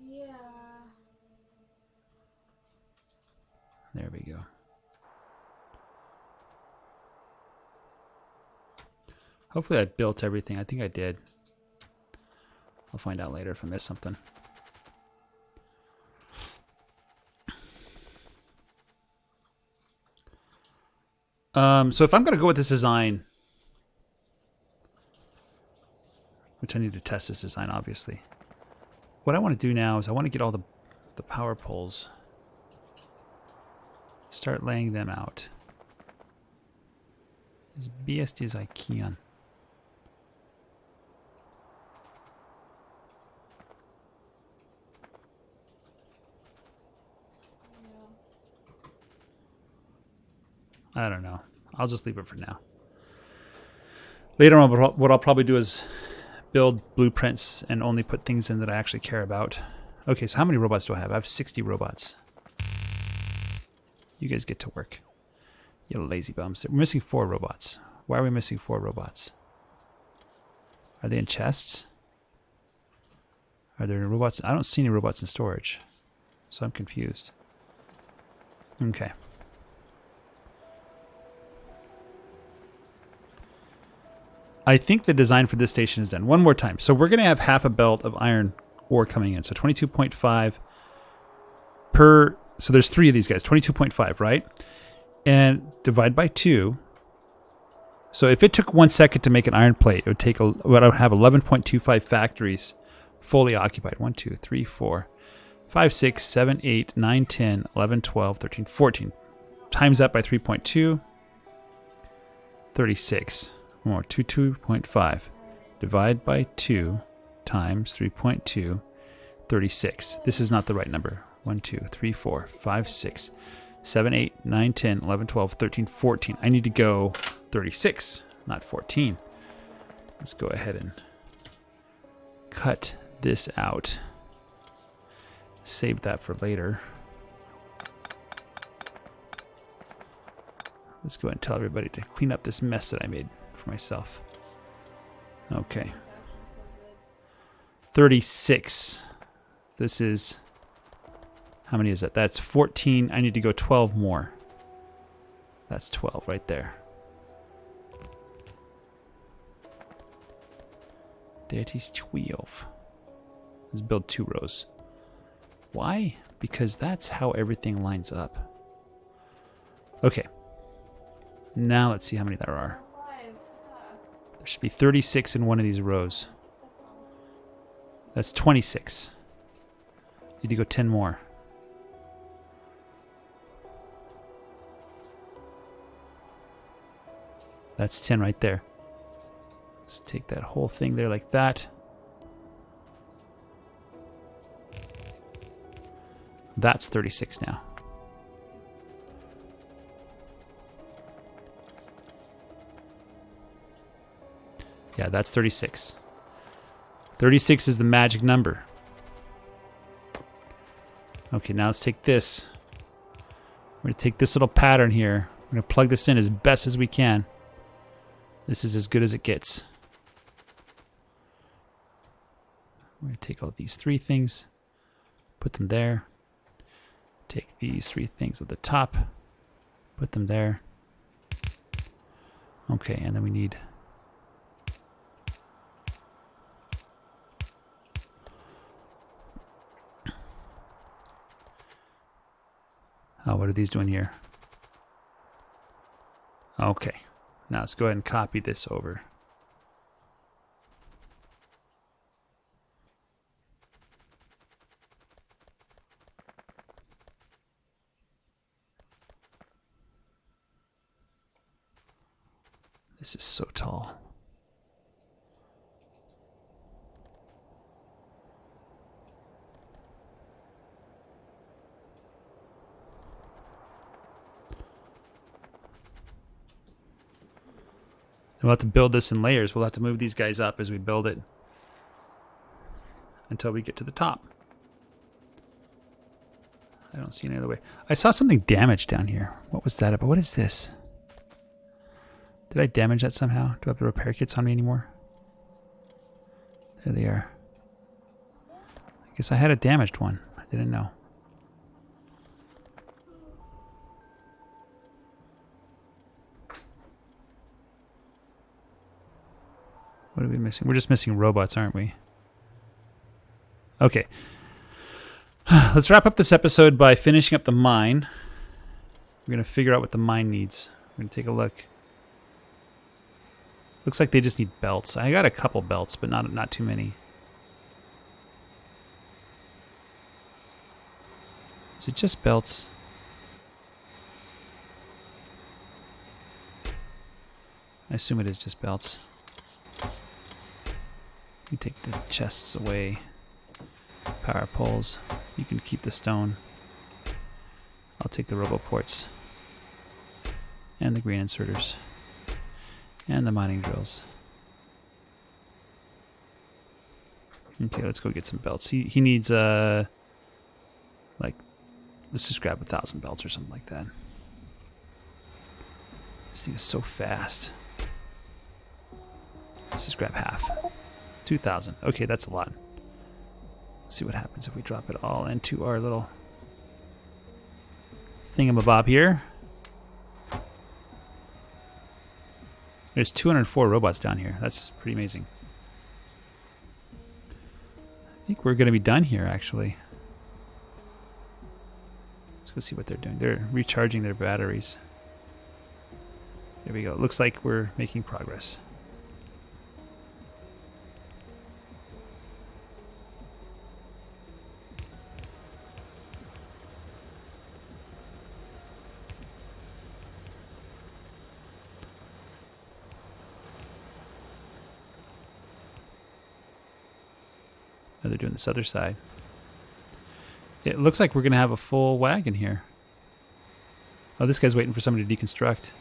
Yeah. There we go. Hopefully I built everything. I think I did. I'll find out later if I missed something. So if I'm going to go with this design, which I need to test this design, obviously. What I want to do now is I want to get all the power poles. Start laying them out. As BSD as I can. I don't know. I'll just leave it for now. Later on, what I'll probably do is build blueprints and only put things in that I actually care about. Okay, so how many robots do I have? I have 60 robots. You guys get to work. You lazy bums. We're missing 4 robots. Why are we missing 4 robots? Are they in chests? Are there robots? I don't see any robots in storage. So I'm confused. Okay. I think the design for this station is done. One more time. So we're going to have half a belt of iron ore coming in. So 22.5 per... So there's 3 of these guys. 22.5, right? And divide by 2. So if it took 1 second to make an iron plate, it would take... I would have 11.25 factories fully occupied. 1, 2, 3, 4, 5, 6, 7, 8, 9, 10, 11, 12, 13, 14. Times that by 3.2. 36. More 22.5 divide by 2 times 3.2 36. This is not the right number. 1 2 3 4 5 6 7 8 9 10 11 12 13 14. I need to go 36, not 14. Let's go ahead and cut this out. Save that for later. Let's go ahead and tell everybody to clean up this mess that I made myself. Okay. 36. This is, how many is that? That's 14. I need to go 12 more. That's 12 right there. That is 12. Let's build 2 rows. Why? Because that's how everything lines up. Okay. Now let's see how many there are. There should be 36 in one of these rows. That's 26. Need to go 10 more. That's 10 right there. Let's take that whole thing there like that. That's 36 now. Yeah, that's 36. 36 is the magic number. Okay, now let's take this. We're going to take this little pattern here. We're going to plug this in as best as we can. This is as good as it gets. We're going to take all these 3 things, put them there. Take these 3 things at the top, put them there. Okay, and then we need... Oh, what are these doing here? Okay, now let's go ahead and copy this over. This is so tall. We'll have to build this in layers. We'll have to move these guys up as we build it until we get to the top. I don't see any other way. I saw something damaged down here. What was that about? What is this? Did I damage that somehow? Do I have the repair kits on me anymore? There they are. I guess I had a damaged one. I didn't know. What are we missing? We're just missing robots, aren't we? Okay. Let's wrap up this episode by finishing up the mine. We're going to figure out what the mine needs. We're going to take a look. Looks like they just need belts. I got a couple belts, but not too many. Is it just belts? I assume it is just belts. You take the chests away. Power poles. You can keep the stone. I'll take the roboports. And the green inserters. And the mining drills. Okay, let's go get some belts. He needs, like, let's just grab 1,000 belts or something like that. This thing is so fast. Let's just grab half. 2,000. Okay, that's a lot. Let's see what happens if we drop it all into our little thingamabob here. There's 204 robots down here. That's pretty amazing. I think we're going to be done here, actually. Let's go see what they're doing. They're recharging their batteries. There we go. It looks like we're making progress. Now they're doing this other side. It looks like we're going to have a full wagon here. Oh, this guy's waiting for somebody to deconstruct.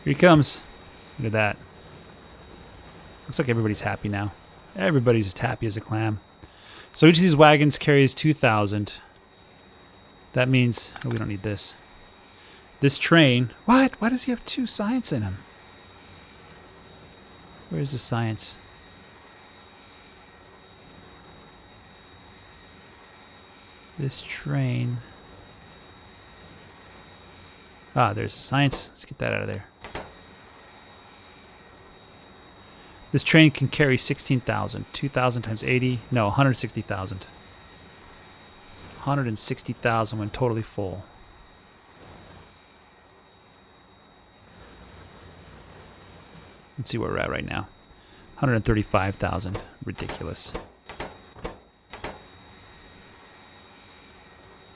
Here he comes. Look at that. Looks like everybody's happy now. Everybody's as happy as a clam. So each of these wagons carries 2,000. That means... Oh, we don't need this. This train... What? Why does he have 2 science in him? Where's the science? This train... Ah, there's the science. Let's get that out of there. This train can carry 16,000. 2,000 times 80. No, 160,000. 160,000 when totally full. Let's see where we're at right now. 135,000. Ridiculous.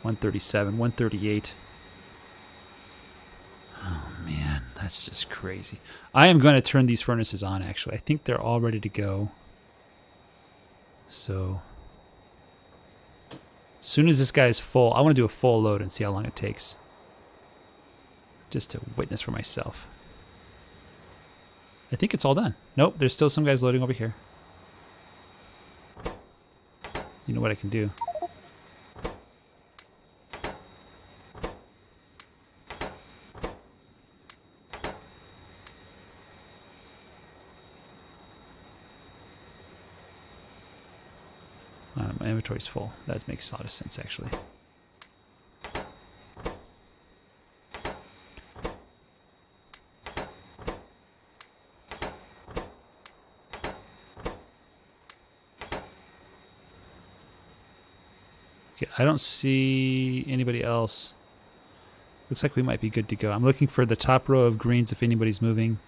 137, 138. Oh man, that's just crazy. I am going to turn these furnaces on, actually. I think they're all ready to go. So, as soon as this guy's full, I want to do a full load and see how long it takes. Just to witness for myself. I think it's all done. Nope, there's still some guys loading over here. You know what I can do? My inventory's full. That makes a lot of sense, actually. Okay, I don't see anybody else. Looks like we might be good to go. I'm looking for the top row of greens if anybody's moving.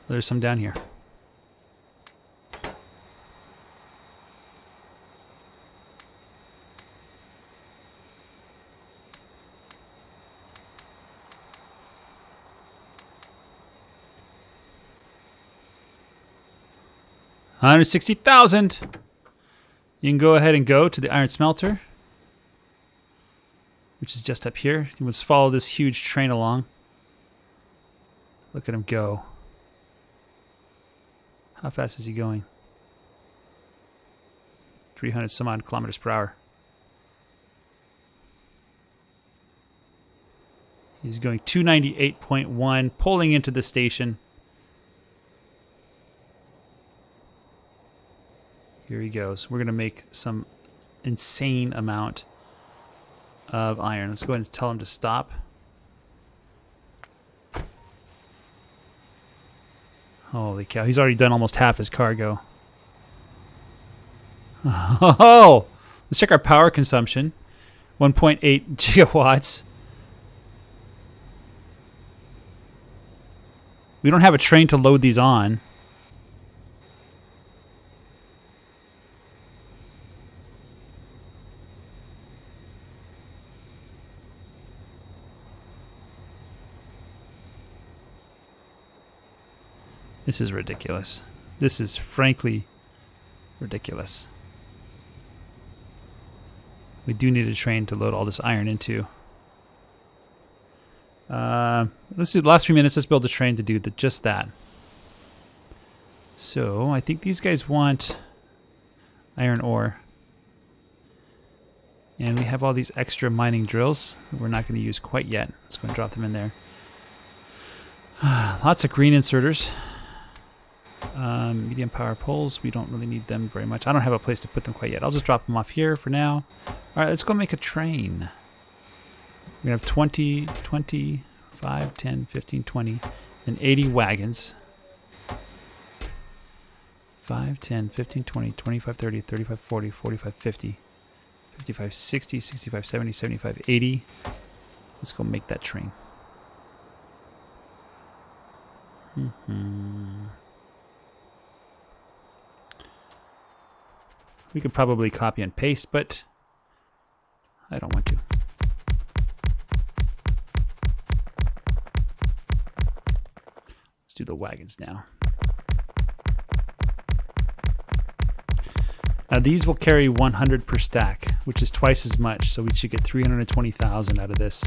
There's some down here. $160,000. You can go ahead and go to the iron smelter, which is just up here. You must follow this huge train along. Look at him go. How fast is he going? 300 some odd kilometers per hour. He's going 298.1, pulling into the station. Here he goes. We're going to make some insane amount of iron. Let's go ahead and tell him to stop. Holy cow. He's already done almost half his cargo. Oh! Let's check our power consumption. 1.8 gigawatts. We don't have a train to load these on. This is ridiculous. This is frankly ridiculous. We do need a train to load all this iron into. Let's do the last few minutes. Let's build a train to do just that. So I think these guys want iron ore. And we have all these extra mining drills that we're not going to use quite yet. Let's go and drop them in there. Lots of green inserters. Medium power poles, we don't really need them very much. I don't have a place to put them quite yet. I'll just drop them off here for now. Alright, let's go make a train. We have 20, 25, 10, 15, 20, and 80 wagons. 5, 10, 15, 20, 25, 30, 35, 40, 45, 50, 55, 60, 65, 70, 75, 80. Let's go make that train. We could probably copy and paste, but I don't want to. Let's do the wagons now. Now these will carry 100 per stack, which is twice as much, so we should get 320,000 out of this.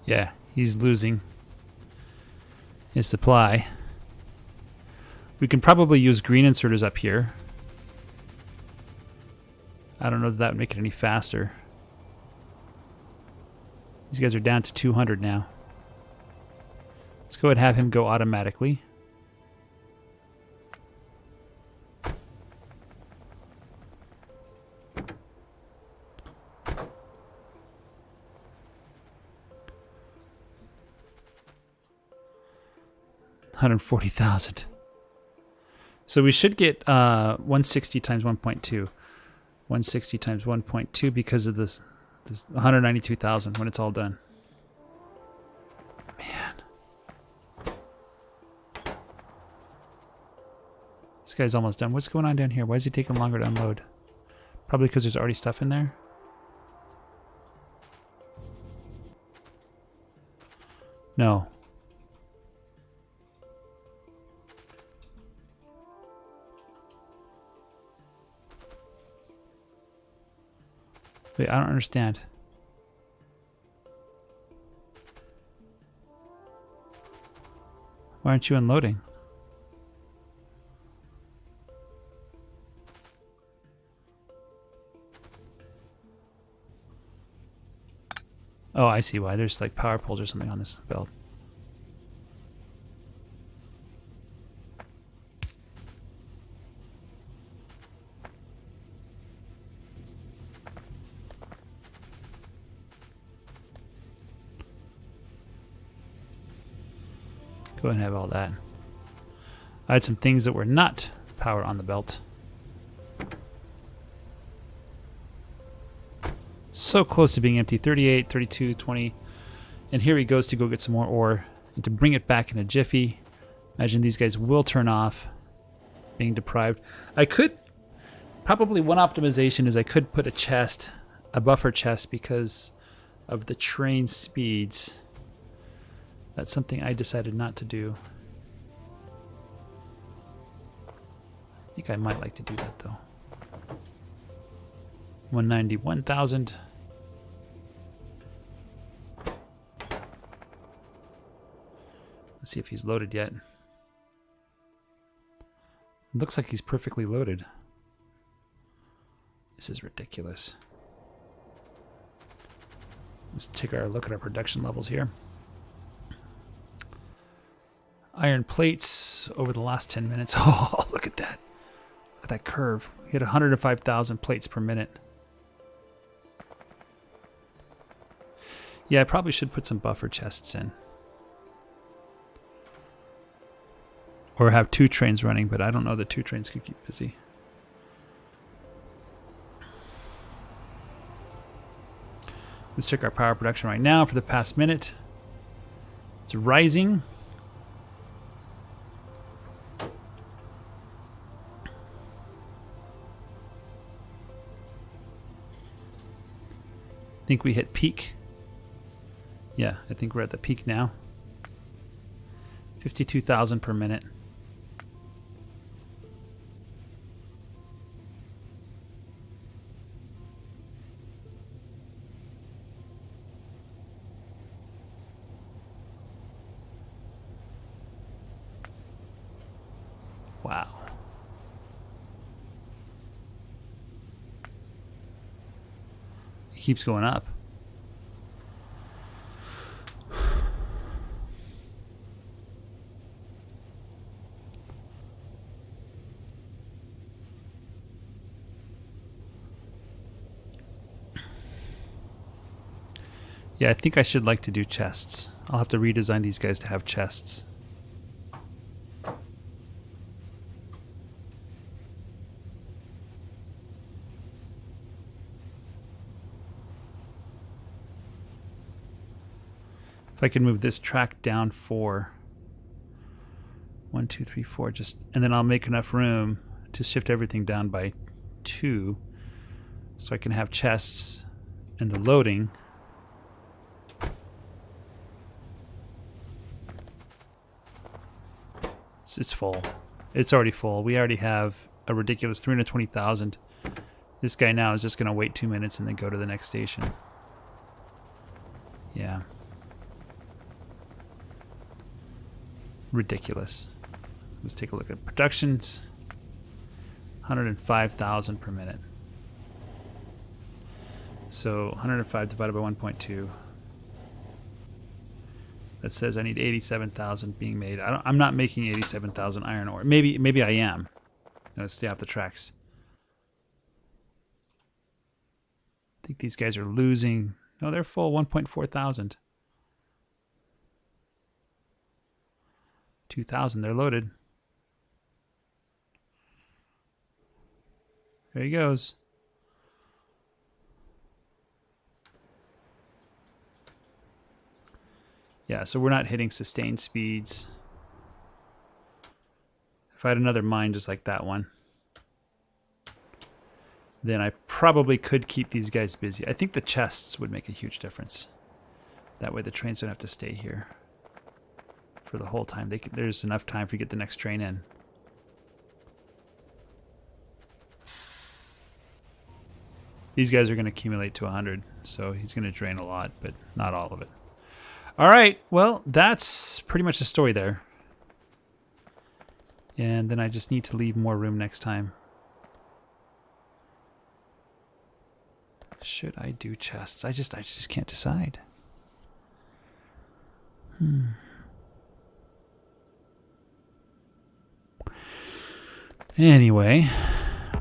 Yeah, he's losing his supply. We can probably use green inserters up here. I don't know if that would make it any faster. These guys are down to 200 now. Let's go ahead and have him go automatically. $140,000. So we should get 160 times 1.2. 160 times 1.2 because of this 192,000 when it's all done. Man. This guy's almost done. What's going on down here? Why is he taking longer to unload? Probably because there's already stuff in there. No. Wait, I don't understand. Why aren't you unloading? Oh, I see why. There's like power poles or something on this belt. Go ahead and have all that. I had some things that were not power on the belt. So close to being empty. 38, 32, 20. And here he goes to go get some more ore and to bring it back in a jiffy. Imagine these guys will turn off being deprived. I could, probably one optimization is I could put a chest, a buffer chest because of the train speeds. That's something I decided not to do. I think I might like to do that though. 191,000. Let's see if he's loaded yet. It looks like he's perfectly loaded. This is ridiculous. Let's take a look at our production levels here. Iron plates over the last 10 minutes. Oh, look at that. Look at that curve. We hit 105,000 plates per minute. Yeah, I probably should put some buffer chests in. Or have 2 trains running, but I don't know that 2 trains could keep busy. Let's check our power production right now for the past minute. It's rising. I think we hit peak. Yeah, I think we're at the peak now. 52,000 per minute. Wow. It keeps going up. Yeah, I think I should like to do chests. I'll have to redesign these guys to have chests. If I can move this track down 4. 1, 2, 3, 4, just, and then I'll make enough room to shift everything down by 2 so I can have chests and the loading. It's full. It's already full. We already have a ridiculous 320,000. This guy now is just going to wait 2 minutes and then go to the next station. Yeah. ridiculous. Let's take a look at productions. 105,000 per minute. So 105 divided by 1.2. That says I need 87,000 being made. I'm not making 87,000 iron ore. Maybe I am. Let's stay off the tracks. I think these guys are losing. No, they're full. 1.4 thousand. 2,000. They're loaded. There he goes. Yeah, so we're not hitting sustained speeds. If I had another mine just like that one, then I probably could keep these guys busy. I think the chests would make a huge difference. That way the trains don't have to stay here for the whole time. There's enough time to get the next train in. These guys are going to accumulate to 100, so he's going to drain a lot, but not all of it. All right, well, that's pretty much the story there. And then I just need to leave more room next time. Should I do chests? I just can't decide. Anyway,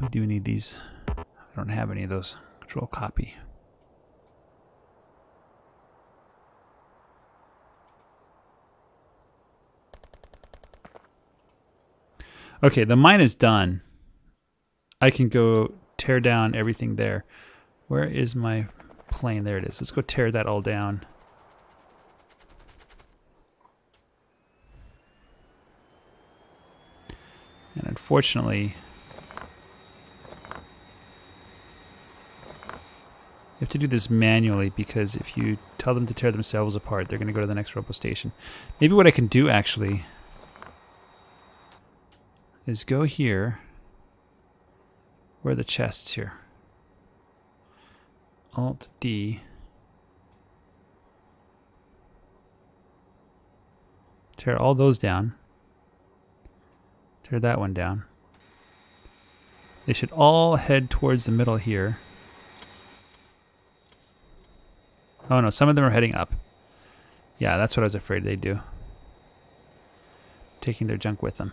we do need these. I don't have any of those. Control copy. Okay, the mine is done. I can go tear down everything there. Where is my plane? There it is. Let's go tear that all down. And unfortunately, you have to do this manually, because if you tell them to tear themselves apart, they're going to go to the next robo station. Maybe what I can do actually is go here. Where are the chests here? Alt D. Tear all those down. Tear that one down. They should all head towards the middle here. Oh no, some of them are heading up. Yeah, that's what I was afraid they'd do. Taking their junk with them.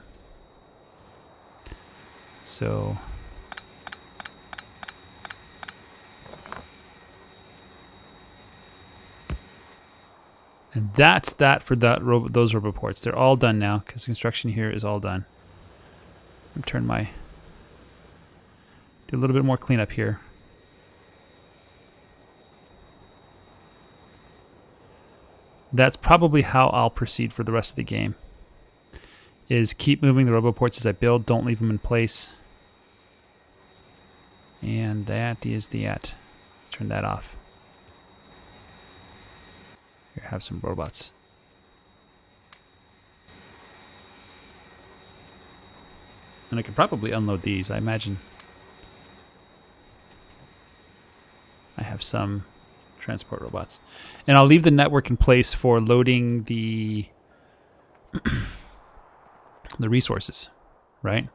So... and that's that for those roboports. They're all done now, because construction here is all done. Turn my... do a little bit more cleanup here. That's probably how I'll proceed for the rest of the game. Is keep moving the roboports as I build. Don't leave them in place. And that is the at. Turn that off. Here, have some robots. And I could probably unload these, I imagine. I have some transport robots. And I'll leave the network in place for loading the the resources, right?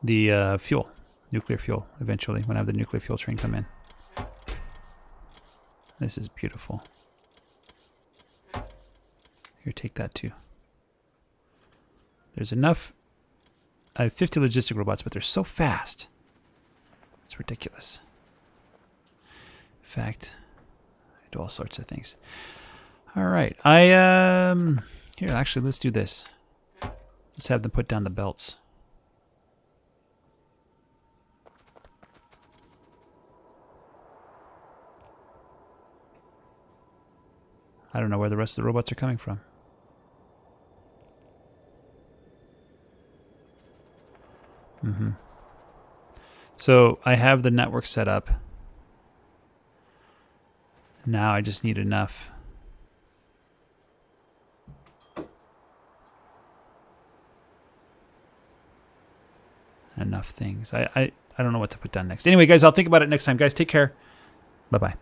The fuel, nuclear fuel, eventually, when I have the nuclear fuel train come in. This is beautiful. Here, take that too. There's enough. I have 50 logistic robots, but they're so fast. It's ridiculous. In fact, I do all sorts of things. All right, here, actually, let's do this. Let's have them put down the belts. I don't know where the rest of the robots are coming from. So I have the network set up. Now I just need enough. Enough things. I don't know what to put down next. Anyway, guys, I'll think about it next time. Guys, take care. Bye-bye.